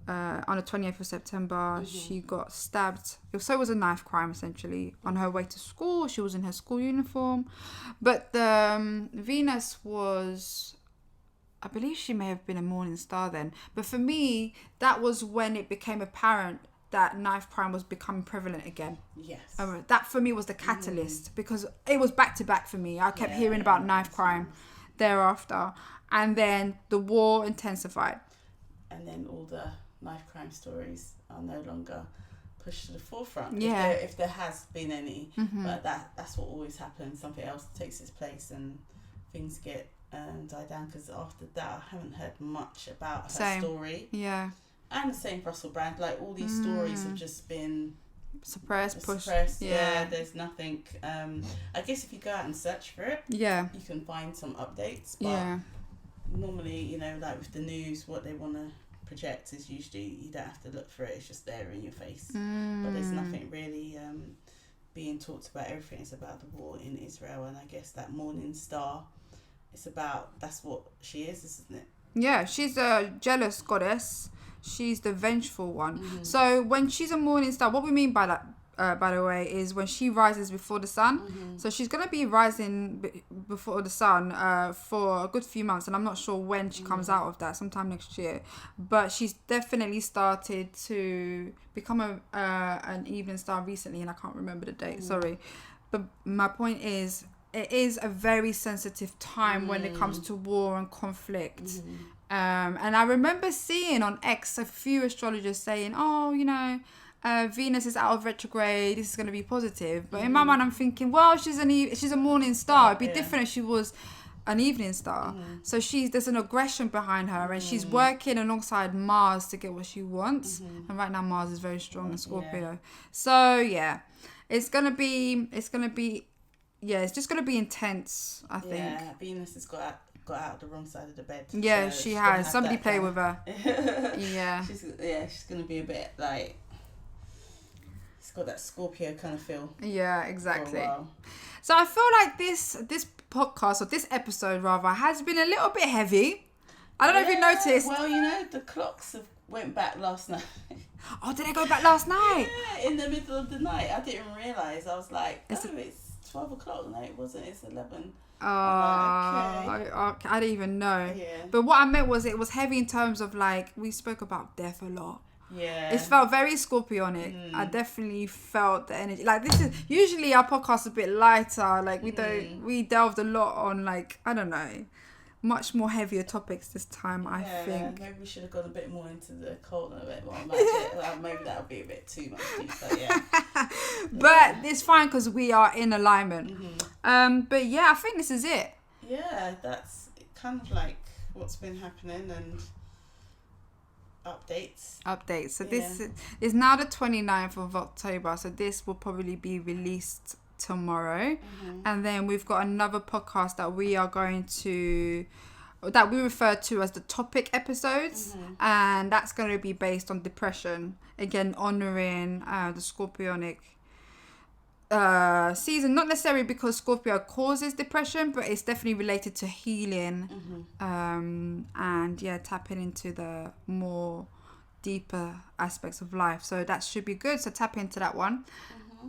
Speaker 1: the 28th of September. She got stabbed. So it was a knife crime, essentially. On her way to school, she was in her school uniform. But Venus was, I believe she may have been a morning star then. But for me, that was when it became apparent that knife crime was becoming prevalent again. Yes. That for me was the catalyst, because it was back to back for me. I kept hearing about knife crime thereafter. And then the war intensified. And then all the knife crime stories are no longer pushed to the forefront. Yeah. If there has been any. But that's what always happens. Something else takes its place and things get died down. Because after that, I haven't heard much about her story. Yeah. And the same Russell Brand. Like, all these stories have just been suppressed, pushed. Yeah, there's nothing. I guess if you go out and search for it, you can find some updates. But normally, you know, like with the news, what they want to project is usually you don't have to look for it. It's just there in your face. But there's nothing really being talked about. Everything is about the war in Israel, and I guess that morning star, it's about, that's what she is, isn't it? Yeah, she's a jealous goddess. She's the vengeful one. So when she's a morning star, what we mean by that, by the way, is when she rises before the sun. So she's going to be rising before the sun for a good few months. And I'm not sure when she comes out of that, sometime next year. But she's definitely started to become an evening star recently. And I can't remember the date, sorry. But my point is, it is a very sensitive time when it comes to war and conflict. And I remember seeing on X a few astrologers saying, oh, you know, Venus is out of retrograde, this is going to be positive. But in my mind, I'm thinking, well, she's a morning star. It'd be different if she was an evening star. So there's an aggression behind her, and she's working alongside Mars to get what she wants. And right now, Mars is very strong in Scorpio. So yeah, it's just going to be intense, I think. Yeah, Venus has got out the wrong side of the bed. Yeah, so she has. Somebody play with her. Yeah. She's going to be a bit like, it's got that Scorpio kind of feel. Yeah, exactly. So I feel like this podcast, or this episode rather, has been a little bit heavy. I don't know if you noticed. Well, you know, the clocks went back last night. Oh, did they go back last night? Yeah, in the middle of the night. I didn't realise. I was like, it's 12 o'clock. No, it wasn't. It's 11. Oh, okay. I didn't even know. Yeah. But what I meant was, it was heavy in terms of, like, we spoke about death a lot. Yeah. It felt very Scorpionic. I definitely felt the energy. Like, this is usually our podcast a bit lighter. Like, we delved a lot on, like, I don't know, much more heavier topics this time. I think maybe we should have gone a bit more into the occult and a bit more magic. Maybe that would be a bit too much. But it's fine because we are in alignment. But yeah, I think this is it. Yeah, that's kind of like what's been happening and updates. So this is now the 29th of October. So this will probably be released tomorrow. And then we've got another podcast that we refer to as the topic episodes, and that's going to be based on depression, again honouring the Scorpionic season, not necessarily because Scorpio causes depression, but it's definitely related to healing, and tapping into the more deeper aspects of life. So that should be good. So tap into that one.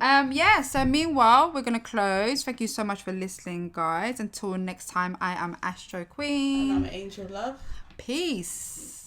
Speaker 1: So meanwhile, we're going to close. Thank you so much for listening, guys. Until next time, I am Astro Queen.
Speaker 2: And I'm AngelLove.
Speaker 1: Peace.